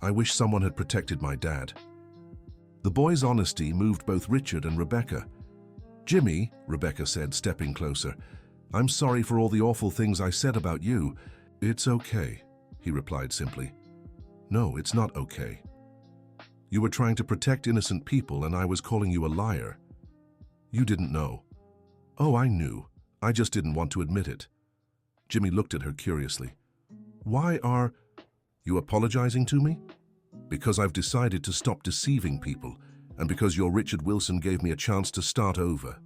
I wish someone had protected my dad. The boy's honesty moved both Richard and Rebecca. Jimmy, Rebecca said, stepping closer, I'm sorry for all the awful things I said about you. It's okay, he replied simply. No, it's not okay. You were trying to protect innocent people and I was calling you a liar. You didn't know. Oh, I knew. I just didn't want to admit it. Jimmy looked at her curiously. Why are you apologizing to me? Because I've decided to stop deceiving people and because your Richard Wilson gave me a chance to start over.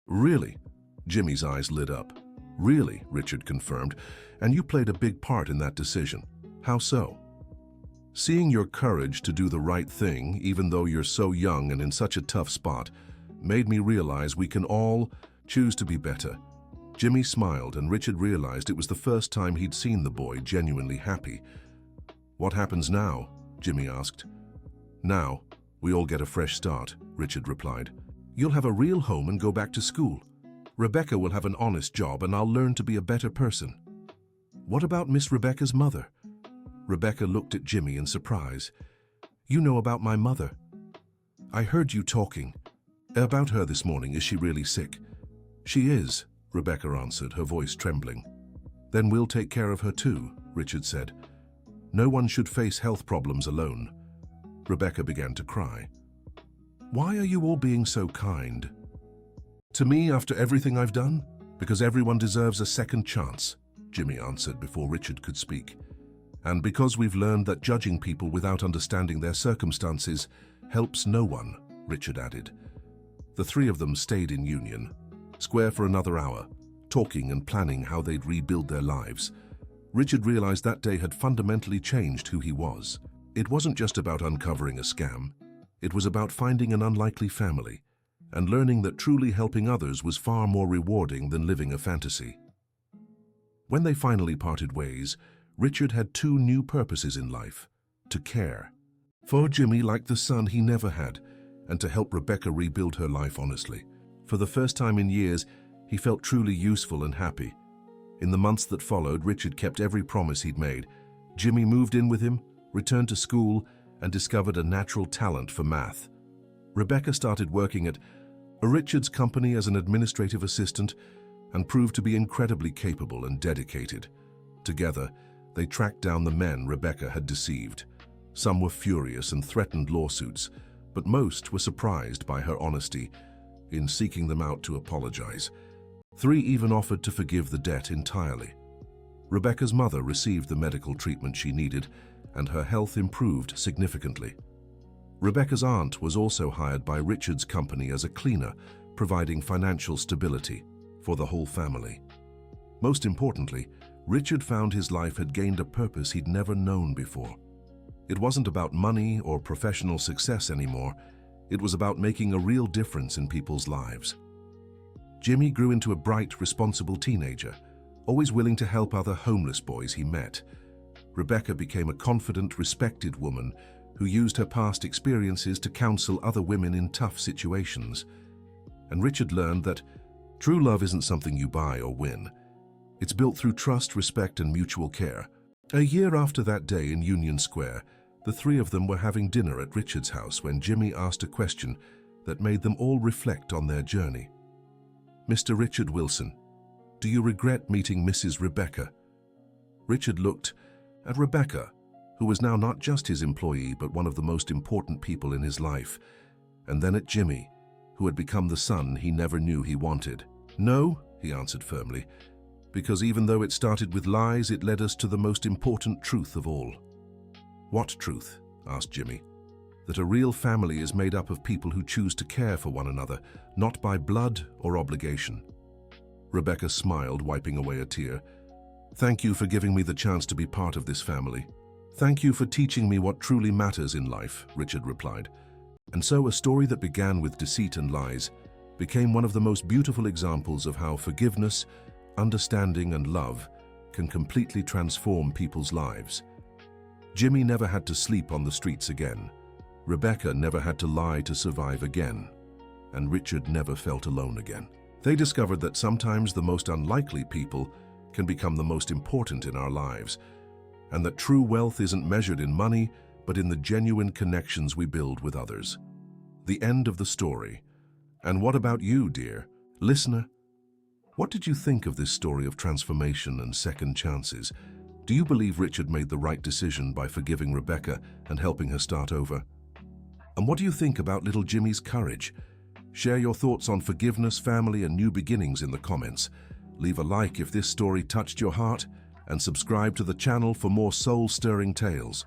Really? Jimmy's eyes lit up. Really, Richard confirmed, and you played a big part in that decision. How so? Seeing your courage to do the right thing, even though you're so young and in such a tough spot, made me realize we can all choose to be better. Jimmy smiled, and Richard realized it was the first time he'd seen the boy genuinely happy. What happens now? Jimmy asked. Now, we all get a fresh start, Richard replied. You'll have a real home and go back to school. Rebecca will have an honest job and I'll learn to be a better person. What about Miss Rebecca's mother? Rebecca looked at Jimmy in surprise. You know about my mother. I heard you talking about her this morning. Is she really sick? She is, Rebecca answered, her voice trembling. Then we'll take care of her too, Richard said. No one should face health problems alone. Rebecca began to cry. Why are you all being so kind? To me, after everything I've done? Because everyone deserves a second chance, Jimmy answered before Richard could speak. And because we've learned that judging people without understanding their circumstances helps no one, Richard added. The three of them stayed in Union Square for another hour, talking and planning how they'd rebuild their lives. Richard realized that day had fundamentally changed who he was. It wasn't just about uncovering a scam. It was about finding an unlikely family and learning that truly helping others was far more rewarding than living a fantasy. When they finally parted ways, Richard had 2 new purposes in life: to care for Jimmy like the son he never had, and to help Rebecca rebuild her life honestly. For the first time in years, he felt truly useful and happy. In the months that followed, Richard kept every promise he'd made. Jimmy moved in with him, returned to school, and discovered a natural talent for math. Rebecca started working at Richard's company as an administrative assistant and proved to be incredibly capable and dedicated. Together, they tracked down the men Rebecca had deceived. Some were furious and threatened lawsuits, but most were surprised by her honesty in seeking them out to apologize. 3 even offered to forgive the debt entirely. Rebecca's mother received the medical treatment she needed, and her health improved significantly. Rebecca's aunt was also hired by Richard's company as a cleaner, providing financial stability for the whole family. Most importantly, Richard found his life had gained a purpose he'd never known before. It wasn't about money or professional success anymore. It was about making a real difference in people's lives. Jimmy grew into a bright, responsible teenager, always willing to help other homeless boys he met. Rebecca became a confident, respected woman who used her past experiences to counsel other women in tough situations. And Richard learned that true love isn't something you buy or win. It's built through trust, respect, and mutual care. A year after that day in Union Square, the 3 of them were having dinner at Richard's house when Jimmy asked a question that made them all reflect on their journey. "Mr. Richard Wilson, do you regret meeting Mrs. Rebecca?" Richard looked at Rebecca, who was now not just his employee but one of the most important people in his life, and then at Jimmy, who had become the son he never knew he wanted. "No," he answered firmly, "because even though it started with lies, it led us to the most important truth of all." "What truth?" asked Jimmy. "That a real family is made up of people who choose to care for one another, not by blood or obligation." Rebecca smiled, wiping away a tear. "Thank you for giving me the chance to be part of this family." "Thank you for teaching me what truly matters in life," Richard replied. And so a story that began with deceit and lies became one of the most beautiful examples of how forgiveness, understanding, and love can completely transform people's lives. Jimmy never had to sleep on the streets again. Rebecca never had to lie to survive again. And Richard never felt alone again. They discovered that sometimes the most unlikely people can become the most important in our lives, and that true wealth isn't measured in money, but in the genuine connections we build with others. The end of the story. And what about you, dear listener? What did you think of this story of transformation and second chances? Do you believe Richard made the right decision by forgiving Rebecca and helping her start over? And what do you think about little Jimmy's courage? Share your thoughts on forgiveness, family, and new beginnings in the comments. Leave a like if this story touched your heart, and subscribe to the channel for more soul-stirring tales.